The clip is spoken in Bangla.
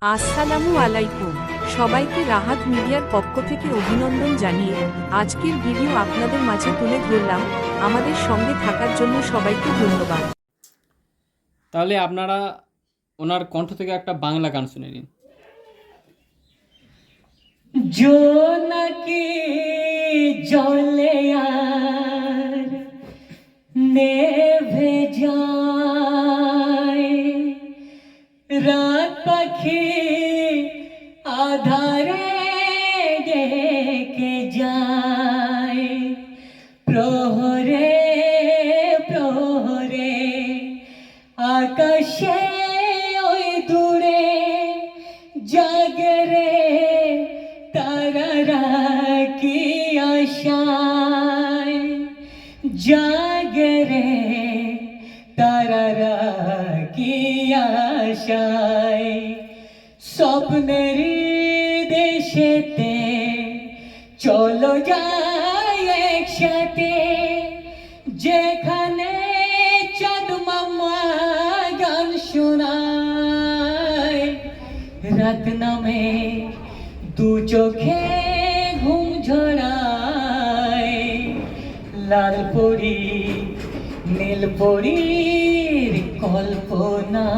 আসসালামু আলাইকুম, সবাইকে রাহাত মিডিয়ার পক্ষ থেকে অভিনন্দন জানিয়ে আজকের ভিডিও আপনাদের মাঝে তুলে ধরলাম। আমাদের সঙ্গে থাকার জন্য সবাইকে ধন্যবাদ। তাহলে আপনারা ওনার কণ্ঠ থেকে একটা বাংলা গান শুনে নিন। জোনাকি জলে আর নেভে যায়, রাত পাখি আধারে ডেকে যায়, প্রহরে প্রহরে আকাশে ওই দূরে জাগরে তারারা কি আশায়, জাগরে তারারা কি আশায়, স্বপ্নের দেশেতে চলো যাই একসাথে, যেখানে চাঁদ মামা গান শোনায়, রাত নামে দু চোখে ঘুম ঝরায়, লাল পরি নীল পরীর কল্পনা।